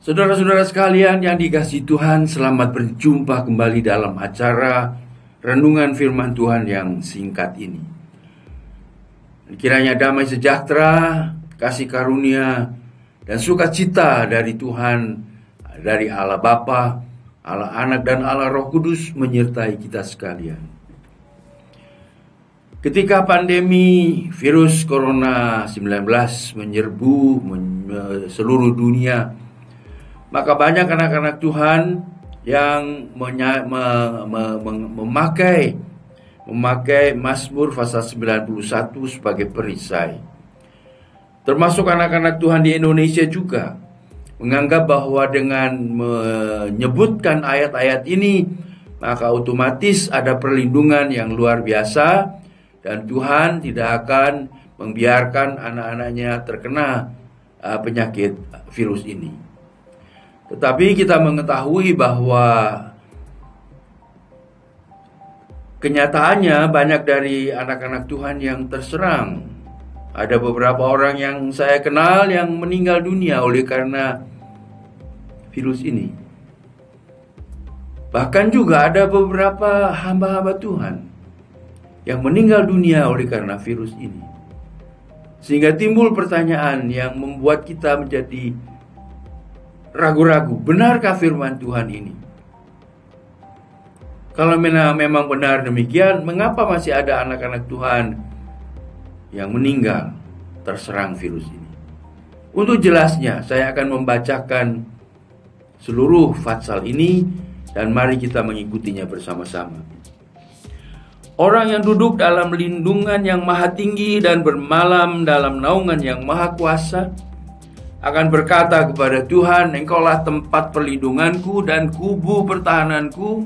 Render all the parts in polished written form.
Saudara-saudara sekalian yang dikasihi Tuhan, selamat berjumpa kembali dalam acara Renungan Firman Tuhan yang singkat ini. Kiranya damai sejahtera, kasih karunia, dan sukacita dari Tuhan, dari Allah Bapa, Allah Anak, dan Allah Roh Kudus menyertai kita sekalian. Ketika pandemi virus Corona 19 menyerbu seluruh dunia, maka banyak anak-anak Tuhan yang memakai Mazmur pasal 91 sebagai perisai. Termasuk anak-anak Tuhan di Indonesia juga menganggap bahwa dengan menyebutkan ayat-ayat ini, maka otomatis ada perlindungan yang luar biasa dan Tuhan tidak akan membiarkan anak-anaknya terkena penyakit virus ini. Tetapi kita mengetahui bahwa kenyataannya banyak dari anak-anak Tuhan yang terserang. Ada beberapa orang yang saya kenal yang meninggal dunia oleh karena virus ini. Bahkan juga ada beberapa hamba-hamba Tuhan yang meninggal dunia oleh karena virus ini. Sehingga timbul pertanyaan yang membuat kita menjadi ragu-ragu, benarkah firman Tuhan ini? Kalau memang benar demikian, mengapa masih ada anak-anak Tuhan yang meninggal terserang virus ini? Untuk jelasnya, saya akan membacakan seluruh pasal ini dan mari kita mengikutinya bersama-sama. Orang yang duduk dalam lindungan yang maha tinggi dan bermalam dalam naungan yang maha kuasa akan berkata kepada Tuhan, Engkaulah tempat perlindunganku dan kubu pertahananku,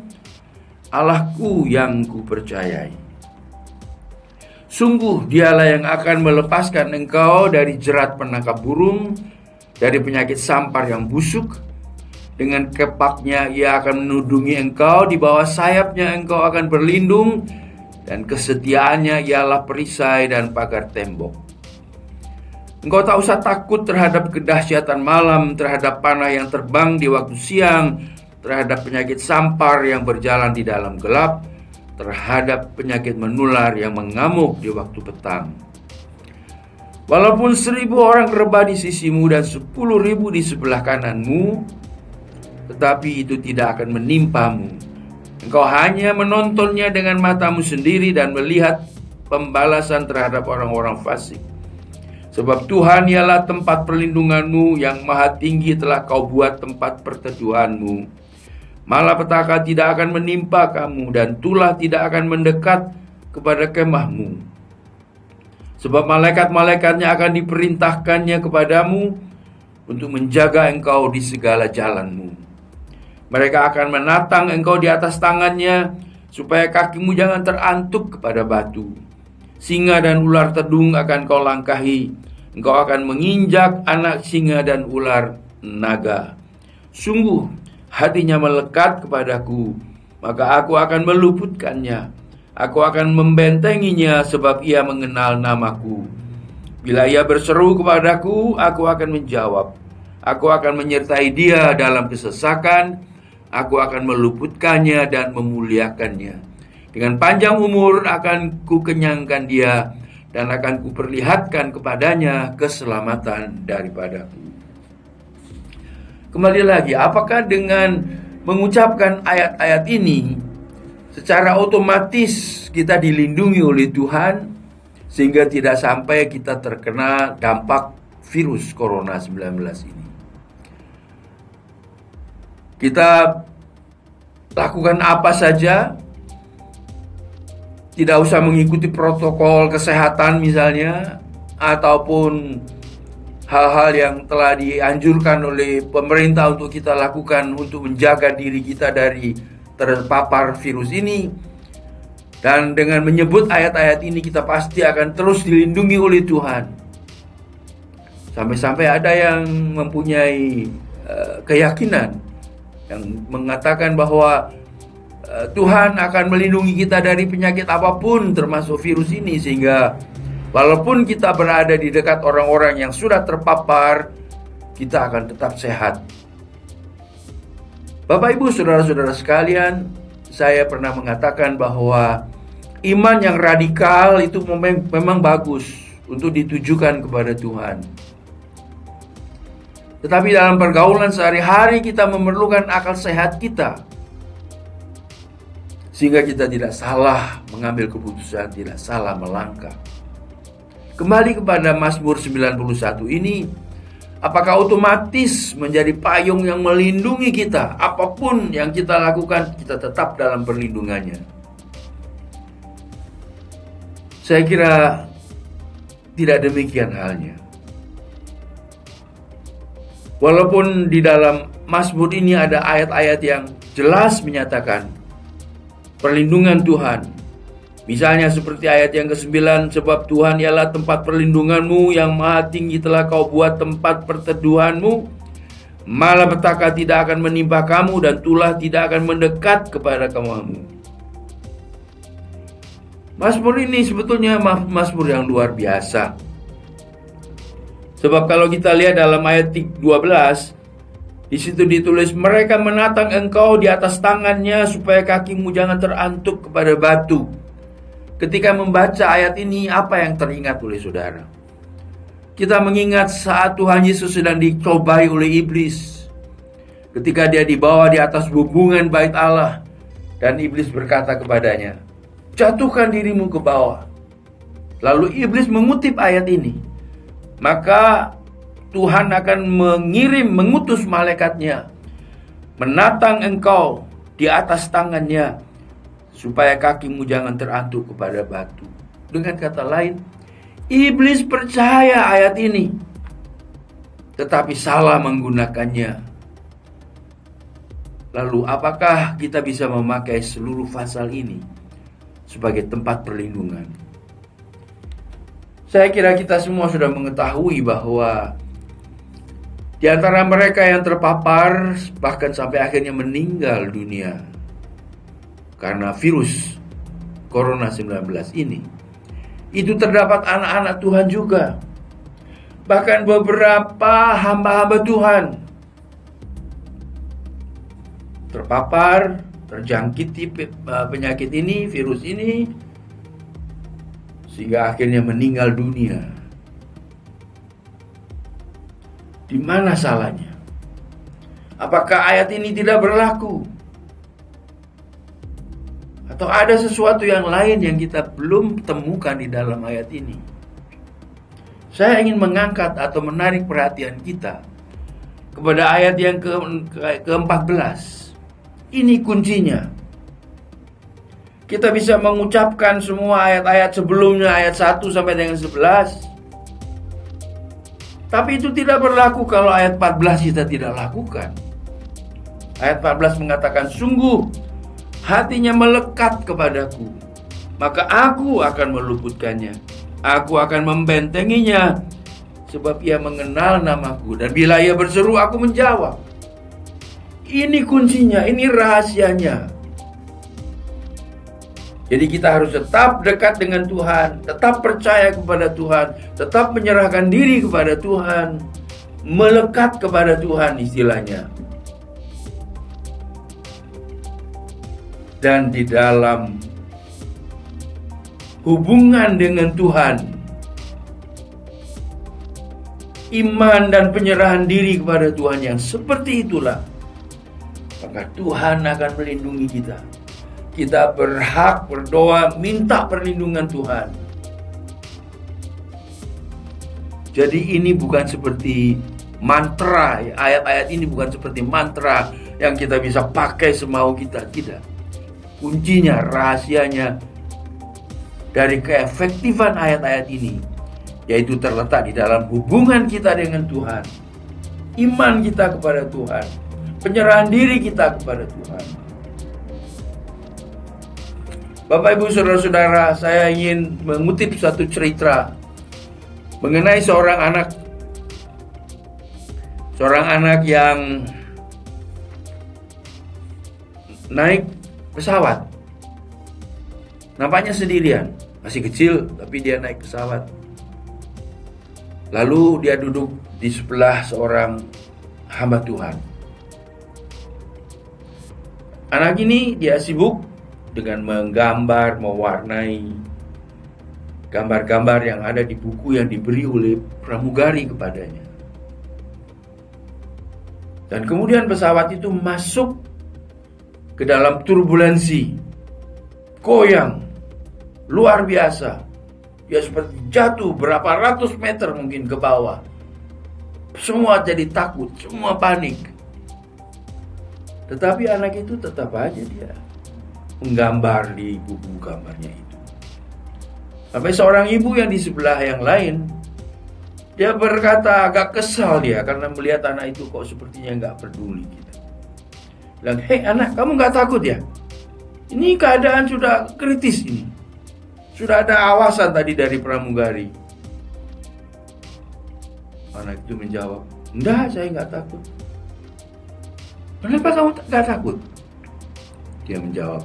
Allahku yang kupercayai. Sungguh dialah yang akan melepaskan engkau dari jerat penangkap burung, dari penyakit sampar yang busuk. Dengan kepaknya ia akan menudungi engkau, di bawah sayapnya engkau akan berlindung, dan kesetiaannya ialah perisai dan pagar tembok. Engkau tak usah takut terhadap kedahsyatan malam, terhadap panah yang terbang di waktu siang, terhadap penyakit sampar yang berjalan di dalam gelap, terhadap penyakit menular yang mengamuk di waktu petang. Walaupun 1.000 orang rebah di sisimu dan 10.000 di sebelah kananmu, tetapi itu tidak akan menimpamu. Engkau hanya menontonnya dengan matamu sendiri dan melihat pembalasan terhadap orang-orang fasik. Sebab Tuhan ialah tempat perlindunganmu, yang maha tinggi telah kau buat tempat perteduhanmu. Malapetaka tidak akan menimpa kamu, dan tulah tidak akan mendekat kepada kemahmu. Sebab malaikat-malaikatnya akan diperintahkannya kepadamu untuk menjaga engkau di segala jalanmu. Mereka akan menatang engkau di atas tangannya, supaya kakimu jangan terantuk kepada batu. Singa dan ular tedung akan kau langkahi. Engkau akan menginjak anak singa dan ular naga. Sungguh hatinya melekat kepadaku, maka aku akan meluputkannya. Aku akan membentenginya, sebab ia mengenal namaku. Bila ia berseru kepadaku, aku akan menjawab. Aku akan menyertai dia dalam kesesakan. Aku akan meluputkannya dan memuliakannya. Dengan panjang umur akan kukenyangkan dia, dan akan kuperlihatkan kepadanya keselamatan daripadaku. Kembali lagi, apakah dengan mengucapkan ayat-ayat ini secara otomatis kita dilindungi oleh Tuhan sehingga tidak sampai kita terkena dampak virus Corona 19 ini? Kita lakukan apa saja, tidak usah mengikuti protokol kesehatan misalnya, ataupun hal-hal yang telah dianjurkan oleh pemerintah untuk kita lakukan untuk menjaga diri kita dari terpapar virus ini. Dan dengan menyebut ayat-ayat ini kita pasti akan terus dilindungi oleh Tuhan. Sampai-sampai ada yang mempunyai keyakinan yang mengatakan bahwa Tuhan akan melindungi kita dari penyakit apapun termasuk virus ini, sehingga walaupun kita berada di dekat orang-orang yang sudah terpapar, kita akan tetap sehat Bapak Ibu saudara-saudara sekalian, saya pernah mengatakan bahwa iman yang radikal itu memang bagus untuk ditujukan kepada Tuhan. Tetapi dalam pergaulan sehari-hari kita memerlukan akal sehat kita, sehingga kita tidak salah mengambil keputusan, tidak salah melangkah. Kembali kepada Mazmur 91 ini, apakah otomatis menjadi payung yang melindungi kita? Apapun yang kita lakukan, kita tetap dalam perlindungannya. Saya kira tidak demikian halnya. Walaupun di dalam Mazmur ini ada ayat-ayat yang jelas menyatakan perlindungan Tuhan. Misalnya seperti ayat yang ke-9, sebab Tuhan ialah tempat perlindunganmu, yang maha tinggi telah kau buat tempat perteduhanmu. Malapetaka tidak akan menimpa kamu, dan tulah tidak akan mendekat kepada kamu. Mazmur ini sebetulnya Mazmur yang luar biasa. Sebab kalau kita lihat dalam ayat 12, di situ ditulis, mereka menatang engkau di atas tangannya supaya kakimu jangan terantuk kepada batu. Ketika membaca ayat ini, apa yang teringat oleh saudara? Kita mengingat saat Tuhan Yesus sedang dicobai oleh iblis. Ketika dia dibawa di atas bumbungan bait Allah, dan iblis berkata kepadanya, jatuhkan dirimu ke bawah. Lalu iblis mengutip ayat ini. Maka Tuhan akan mengutus malaikatnya, menatang engkau di atas tangannya, supaya kakimu jangan terantuk kepada batu. Dengan kata lain, iblis percaya ayat ini, tetapi salah menggunakannya. Lalu apakah kita bisa memakai seluruh pasal ini sebagai tempat perlindungan? Saya kira kita semua sudah mengetahui bahwa di antara mereka yang terpapar bahkan sampai akhirnya meninggal dunia karena virus Corona 19 ini, itu terdapat anak-anak Tuhan juga. Bahkan beberapa hamba-hamba Tuhan terpapar, terjangkiti penyakit ini, virus ini, sehingga akhirnya meninggal dunia. Di mana salahnya? Apakah ayat ini tidak berlaku? Atau ada sesuatu yang lain yang kita belum temukan di dalam ayat ini? Saya ingin mengangkat atau menarik perhatian kita kepada ayat yang ke-14. Ini kuncinya. Kita bisa mengucapkan semua ayat-ayat sebelumnya, ayat 1 sampai dengan 11. Tapi itu tidak berlaku kalau ayat 14 kita tidak lakukan. Ayat 14 mengatakan, sungguh hatinya melekat kepadaku, maka aku akan meluputkannya. Aku akan membentenginya, sebab ia mengenal namaku. Dan bila ia berseru, aku menjawab. Ini kuncinya, ini rahasianya. Jadi kita harus tetap dekat dengan Tuhan, tetap percaya kepada Tuhan, tetap menyerahkan diri kepada Tuhan, melekat kepada Tuhan istilahnya. Dan di dalam hubungan dengan Tuhan, iman dan penyerahan diri kepada Tuhan yang seperti itulah, maka Tuhan akan melindungi kita. Kita berhak berdoa minta perlindungan Tuhan. Jadi ini bukan seperti mantra, ayat-ayat ini bukan seperti mantra yang kita bisa pakai semau kita, tidak. Kuncinya, rahasianya dari keefektifan ayat-ayat ini, yaitu terletak di dalam hubungan kita dengan Tuhan, iman kita kepada Tuhan, penyerahan diri kita kepada Tuhan. Bapak Ibu saudara-saudara, saya ingin mengutip satu cerita mengenai seorang anak yang naik pesawat. Nampaknya sendirian, masih kecil tapi dia naik pesawat. Lalu dia duduk di sebelah seorang hamba Tuhan. Anak ini dia sibuk dengan menggambar, mewarnai gambar-gambar yang ada di buku yang diberi oleh pramugari kepadanya. Dan kemudian pesawat itu masuk ke dalam turbulensi, goyang, luar biasa. Ya seperti jatuh berapa ratus meter mungkin ke bawah. Semua jadi takut, semua panik. Tetapi anak itu tetap aja dia menggambar di buku gambarnya itu. Sampai seorang ibu yang di sebelah yang lain, dia berkata agak kesal dia karena melihat anak itu kok sepertinya nggak peduli gitu. Bilang, hei anak, kamu nggak takut ya? Ini keadaan sudah kritis ini. Sudah ada awasan tadi dari pramugari. Anak itu menjawab, enggak, saya nggak takut. Kenapa kamu nggak takut? Dia menjawab,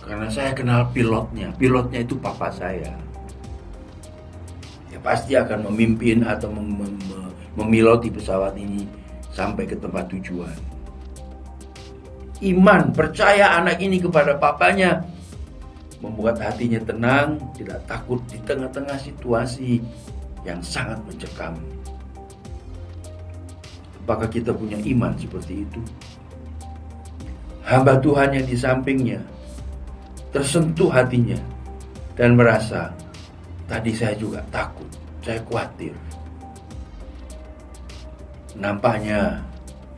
karena saya kenal pilotnya. Pilotnya itu papa saya. Ya pasti akan memimpin atau memiloti pesawat ini sampai ke tempat tujuan. Iman, percaya anak ini kepada papanya membuat hatinya tenang, tidak takut di tengah-tengah situasi yang sangat mencekam. Apakah kita punya iman seperti itu? Hamba Tuhan yang di sampingnya tersentuh hatinya dan merasa, tadi saya juga takut, saya khawatir. Nampaknya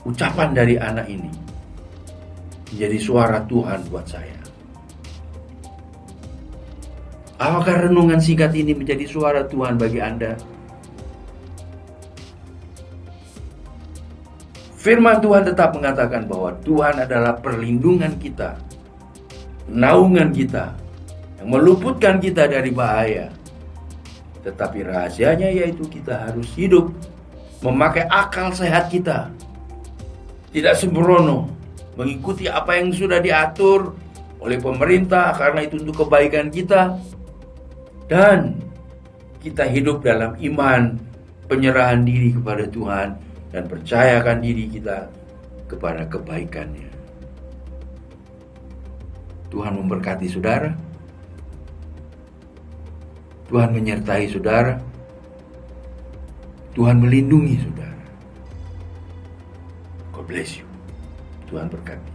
ucapan dari anak ini menjadi suara Tuhan buat saya. Apakah renungan singkat ini menjadi suara Tuhan bagi Anda? Firman Tuhan tetap mengatakan bahwa Tuhan adalah perlindungan kita, naungan kita, yang meluputkan kita dari bahaya. Tetapi rahasianya yaitu kita harus hidup memakai akal sehat kita, tidak sembrono, mengikuti apa yang sudah diatur oleh pemerintah karena itu untuk kebaikan kita. Dan kita hidup dalam iman, penyerahan diri kepada Tuhan, dan percayakan diri kita kepada kebaikan-Nya. Tuhan memberkati saudara. Tuhan menyertai saudara. Tuhan melindungi saudara. God bless you. Tuhan berkati.